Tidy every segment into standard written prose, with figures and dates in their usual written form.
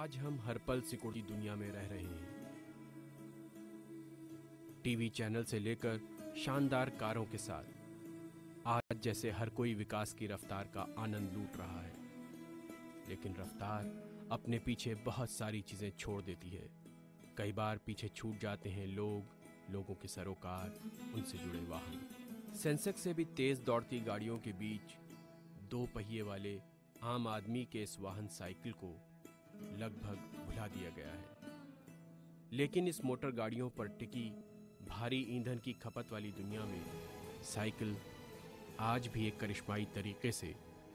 आज हम हर पल सिकुड़ती दुनिया में रह रहे हैं। टीवी चैनल से लेकर शानदार कारों के साथ आज जैसे हर कोई विकास की रफ्तार का आनंद लूट रहा है, लेकिन रफ्तार अपने पीछे बहुत सारी चीजें छोड़ देती है। कई बार पीछे छूट जाते हैं लोगों के सरोकार, उनसे जुड़े वाहन। सेंसेक्स से भी तेज दौड़ती गाड़ियों के बीच दो पहिए वाले आम आदमी के इस वाहन साइकिल को लगभग भुला दिया गया है। लेकिन इस मोटर गाड़ियों पर टिकी भारी ईंधन की खपत वाली दुनिया में साइकिल आज भी एक करिश्माई तरीके से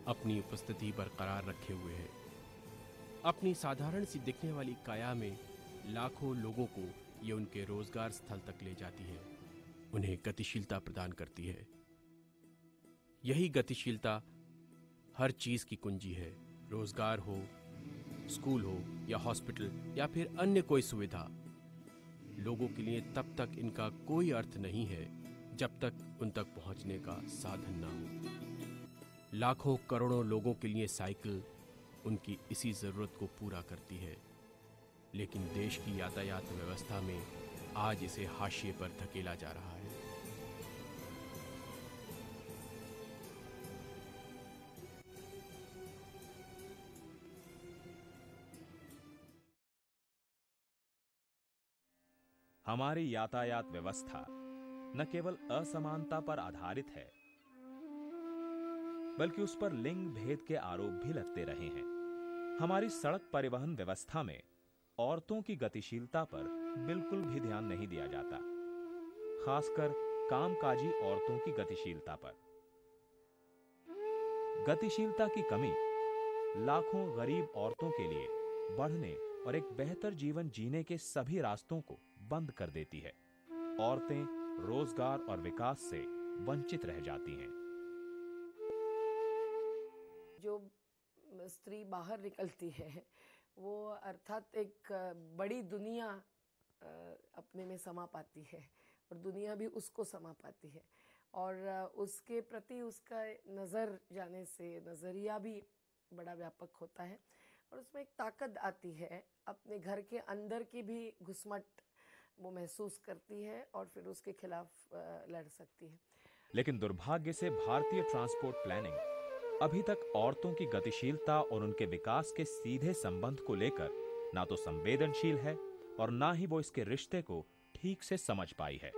अपनी उपस्थिति बरकरार रखे हुए है। अपनी साधारण सी दिखने वाली काया में लाखों लोगों को ये उनके रोजगार स्थल तक ले जाती है, उन्हें गतिशीलता प्रदान करती है। यही गतिशीलता हर चीज की कुंजी है। रोजगार हो, स्कूल हो या हॉस्पिटल या फिर अन्य कोई सुविधा, लोगों के लिए तब तक इनका कोई अर्थ नहीं है जब तक उन तक पहुंचने का साधन ना हो। लाखों करोड़ों लोगों के लिए साइकिल उनकी इसी जरूरत को पूरा करती है, लेकिन देश की यातायात व्यवस्था में आज इसे हाशिए पर धकेला जा रहा है। हमारी यातायात व्यवस्था न केवल असमानता पर आधारित है, बल्कि उस पर लिंग भेद के आरोप भी लगते रहे हैं। हमारी सड़क परिवहन व्यवस्था में औरतों की गतिशीलता पर बिल्कुल भी ध्यान नहीं दिया जाता, खासकर कामकाजी औरतों की गतिशीलता पर। गतिशीलता की कमी लाखों गरीब औरतों के लिए बढ़ने और एक बेहतर जीवन जीने के सभी रास्तों को बंद कर देती है। औरतें रोजगार और विकास से वंचित रह जाती हैं। जो स्त्री बाहर निकलती है वो अर्थात एक बड़ी दुनिया अपने में समा पाती है और दुनिया भी उसको समा पाती है, और उसके प्रति उसका नज़र जाने से नज़रिया भी बड़ा व्यापक होता है और उसमें एक ताकत आती है। अपने घर के अंदर की भी घुसमट वो महसूस करती है और फिर उसके खिलाफ लड़ सकती है। लेकिन दुर्भाग्य से भारतीय ट्रांसपोर्ट प्लानिंग अभी तक औरतों की गतिशीलता और उनके विकास के सीधे संबंध को लेकर ना तो संवेदनशील है और ना ही वो इसके रिश्ते को ठीक से समझ पाई है।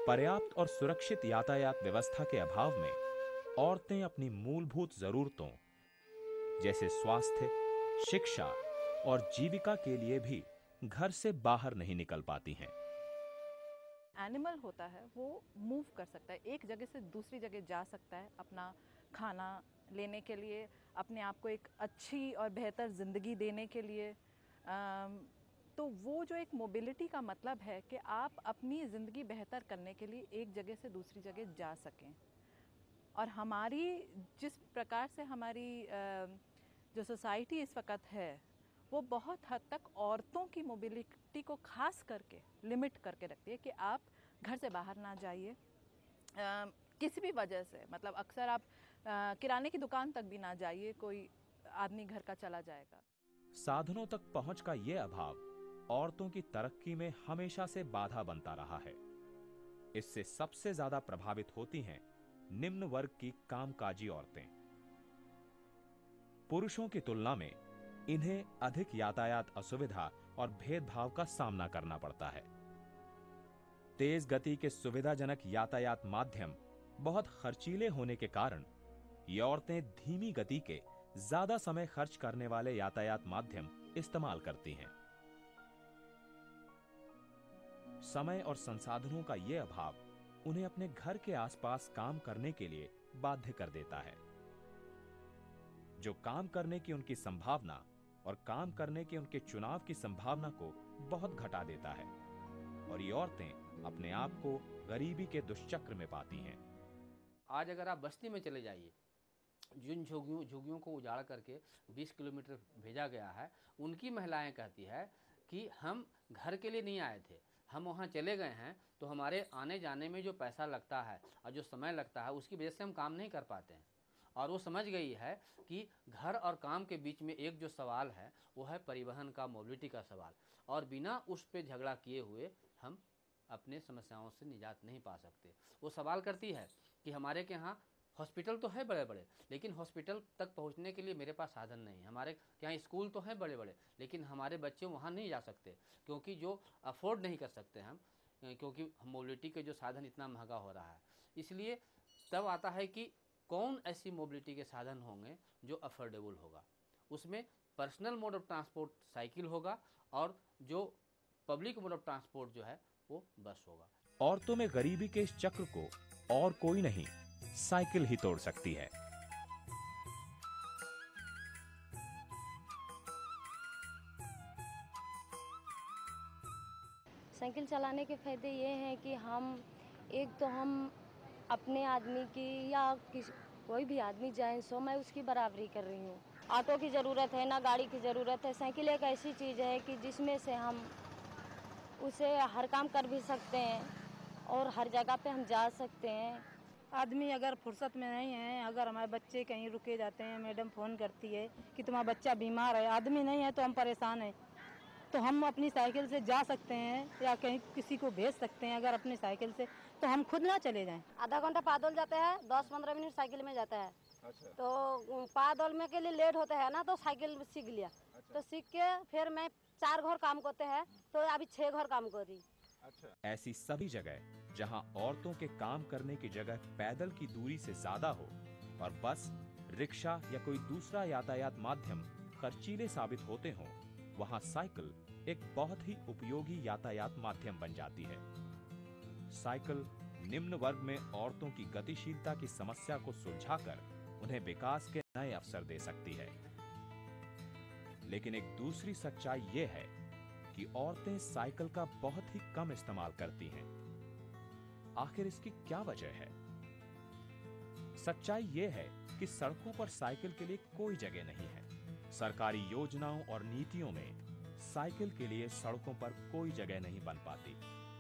पर्याप्त और सुरक्षित यातायात व्यवस्था के अभाव में औरतें अपनी मूलभूत जरूरतों जैसे स्वास्थ्य, शिक्षा और जीविका के लिए भी घर से बाहर नहीं निकल पाती हैं। एनिमल होता है वो मूव कर सकता है, एक जगह से दूसरी जगह जा सकता है अपना खाना लेने के लिए, अपने आप को एक अच्छी और बेहतर ज़िंदगी देने के लिए। तो वो जो एक मोबिलिटी का मतलब है कि आप अपनी ज़िंदगी बेहतर करने के लिए एक जगह से दूसरी जगह जा सकें। और हमारी जिस प्रकार से हमारी जो सोसाइटी इस वक्त है वो बहुत हद तक औरतों की मोबिलिटी को खास करके लिमिट करके रखती है कि आप घर से बाहर ना जाइए किसी भी वजह से। मतलब अक्सर आप किराने की दुकान तक भी ना जाइए, कोई आदमी घर का चला जाएगा। साधनों तक पहुंच का ये अभाव औरतों की तरक्की में हमेशा से बाधा बनता रहा है। इससे सबसे ज्यादा प्रभावित होती हैं निम्न वर्ग की कामकाजी औरतें। पुरुषों की तुलना में इन्हें अधिक यातायात असुविधा और भेदभाव का सामना करना पड़ता है। तेज गति के सुविधाजनक यातायात माध्यम बहुत खर्चीले होने के कारण ये औरतें धीमी गति के ज्यादा समय खर्च करने वाले यातायात माध्यम इस्तेमाल करती हैं। समय और संसाधनों का यह अभाव उन्हें अपने घर के आसपास काम करने के लिए बाध्य कर देता है, जो काम करने की उनकी संभावना और काम करने के उनके चुनाव की संभावना को बहुत घटा देता है, और ये औरतें अपने आप को गरीबी के दुष्चक्र में पाती हैं। आज अगर आप बस्ती में चले जाइए, जिन झुग्गियों को उजाड़ करके 20 किलोमीटर भेजा गया है, उनकी महिलाएं कहती है कि हम घर के लिए नहीं आए थे, हम वहाँ चले गए हैं तो हमारे आने जाने में जो पैसा लगता है और जो समय लगता है उसकी वजह से हम काम नहीं कर पाते हैं। और वो समझ गई है कि घर और काम के बीच में एक जो सवाल है वो है परिवहन का, मोबिलिटी का सवाल, और बिना उस पर झगड़ा किए हुए हम अपने समस्याओं से निजात नहीं पा सकते। वो सवाल करती है कि हमारे के यहाँ हॉस्पिटल तो है बड़े बड़े, लेकिन हॉस्पिटल तक पहुंचने के लिए मेरे पास साधन नहीं। हमारे यहाँ स्कूल तो हैं बड़े बड़े, लेकिन हमारे बच्चे वहाँ नहीं जा सकते क्योंकि जो अफोर्ड नहीं कर सकते हम, क्योंकि मोबिलिटी के जो साधन इतना महंगा हो रहा है। इसलिए तब आता है कि कौन ऐसी मोबिलिटी के साधन होंगे जो अफोर्डेबल होगा। उसमें personal mode of transport cycle होगा और जो पब्लिक मोड ऑफ ट्रांसपोर्ट जो है वो बस होगा। औरतों में गरीबी के इस चक्र को और कोई नहीं, साइकिल ही तोड़ सकती है। साइकिल चलाने के फायदे ये हैं कि हम अपने आदमी की या कोई भी आदमी जेंट्स हो, मैं उसकी बराबरी कर रही हूँ। ऑटो की ज़रूरत है ना गाड़ी की ज़रूरत है। साइकिल एक ऐसी चीज़ है कि जिसमें से हम उसे हर काम कर भी सकते हैं और हर जगह पे हम जा सकते हैं। आदमी अगर फुर्सत में नहीं है, अगर हमारे बच्चे कहीं रुके जाते हैं, मैडम फ़ोन करती है कि तुम्हारा बच्चा बीमार है, आदमी नहीं है तो हम परेशान हैं, तो हम अपनी साइकिल से जा सकते हैं या कहीं किसी को भेज सकते हैं अगर अपनी साइकिल से, तो हम खुद ना चले जाएं। आधा घंटा पैदल जाते हैं, 10-15 मिनट साइकिल में जाता है। अच्छा। तो पैदल में के लिए लेट होता है ना, तो साइकिल सीख लिया। अच्छा। तो सीख के फिर मैं 4 घर काम करते हैं, तो अभी 6 घर काम कर रही। अच्छा। ऐसी सभी जगह जहां औरतों के काम करने की जगह पैदल की दूरी से ज्यादा हो और बस, रिक्शा या कोई दूसरा यातायात माध्यम खर्चीले साबित होते हों, वहां साइकिल एक बहुत ही उपयोगी यातायात माध्यम बन जाती है। साइकिल निम्न वर्ग में औरतों की गतिशीलता की समस्या को सुलझाकर उन्हें विकास के नए अवसर दे सकती है। लेकिन एक दूसरी सच्चाई ये है कि औरतें साइकिल का बहुत ही कम इस्तेमाल करती हैं। आखिर इसकी क्या वजह है? सच्चाई ये है कि सड़कों पर साइकिल के लिए कोई जगह नहीं है। सरकारी योजनाओं और नीतियों में साइकिल के लिए सड़कों पर कोई जगह नहीं बन पाती।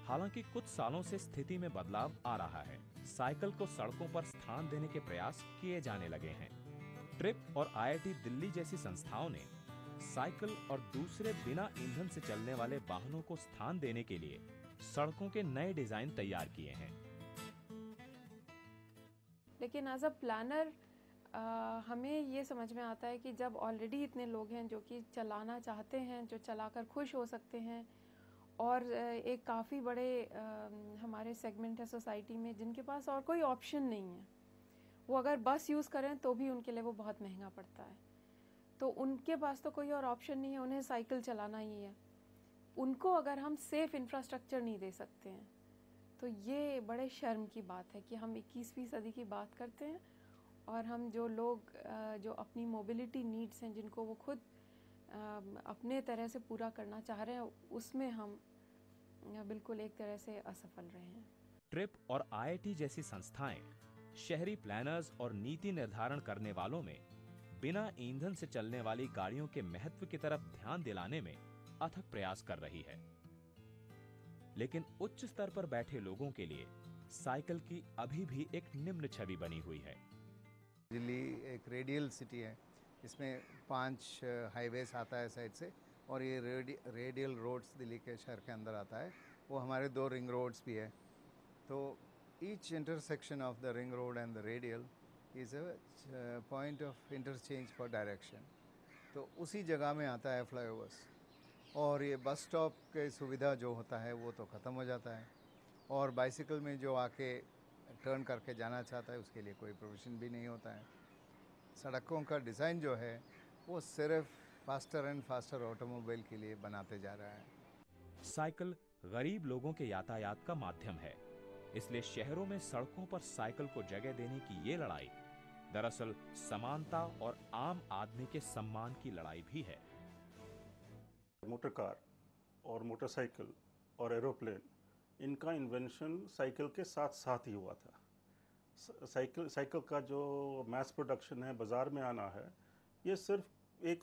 हालांकि कुछ सालों से स्थिति में बदलाव आ रहा है। साइकिल को सड़कों पर स्थान देने के प्रयास किए जाने लगे हैं। ट्रिप और IIT दिल्ली जैसी संस्थाओं ने साइकिल और दूसरे बिना ईंधन से चलने वाले वाहनों को स्थान देने के लिए सड़कों के नए डिजाइन तैयार किए हैं। लेकिन एज अ प्लानर हमें ये समझ में आता है कि जब ऑलरेडी इतने लोग हैं जो कि चलाना चाहते हैं, जो चलाकर खुश हो सकते हैं, और एक काफ़ी बड़े हमारे सेगमेंट है सोसाइटी में जिनके पास और कोई ऑप्शन नहीं है, वो अगर बस यूज़ करें तो भी उनके लिए वो बहुत महंगा पड़ता है, तो उनके पास तो कोई और ऑप्शन नहीं है, उन्हें साइकिल चलाना ही है। उनको अगर हम सेफ़ इंफ्रास्ट्रक्चर नहीं दे सकते हैं तो ये बड़े शर्म की बात है कि हम 21वीं सदी की बात करते हैं और हम जो लोग जो अपनी मोबिलिटी नीड्स हैं, जिनको वो खुद अपने तरह से पूरा करना चाह रहे हैं, उसमें हम बिल्कुल एक तरह से असफल रहे हैं। ट्रिप और IIT जैसी संस्थाएं शहरी प्लानर्स और नीति निर्धारण करने वालों में बिना ईंधन से चलने वाली गाड़ियों के महत्व की तरफ ध्यान दिलाने में अथक प्रयास कर रही है। लेकिन उच्च स्तर पर बैठे लोगों के लिए साइकिल की अभी भी एक निम्न छवि बनी हुई है। दिल्ली एक रेडियल सिटी है, इसमें 5 हाईवेज आता है साइड से, और ये रेडियल रोड्स दिल्ली के शहर के अंदर आता है। वो हमारे 2 रिंग रोड्स भी है, तो each intersection of the ring road and the radial is a point of interchange for direction. तो उसी जगह में आता है फ्लाईओवर्स, और ये बस स्टॉप के सुविधा जो होता है वो तो ख़त्म हो जाता है, और बाइसिकल में जो आके टर्न करके जाना चाहता है उसके लिए कोई प्रोविज़न भी नहीं होता है। सड़कों का डिज़ाइन जो है वो सिर्फ फास्टर एंड फास्टर ऑटोमोबाइल के लिए बनाते जा रहा है। साइकिल गरीब लोगों के यातायात का माध्यम है, इसलिए शहरों में सड़कों पर साइकिल को जगह देने की ये लड़ाई दरअसल समानता और आम आदमी के सम्मान की लड़ाई भी है। मोटर कार और मोटरसाइकिल और एरोप्लेन, इनका इन्वेंशन साइकिल के साथ साथ ही हुआ था। साइकिल का जो मैस प्रोडक्शन है, बाज़ार में आना है, ये सिर्फ 100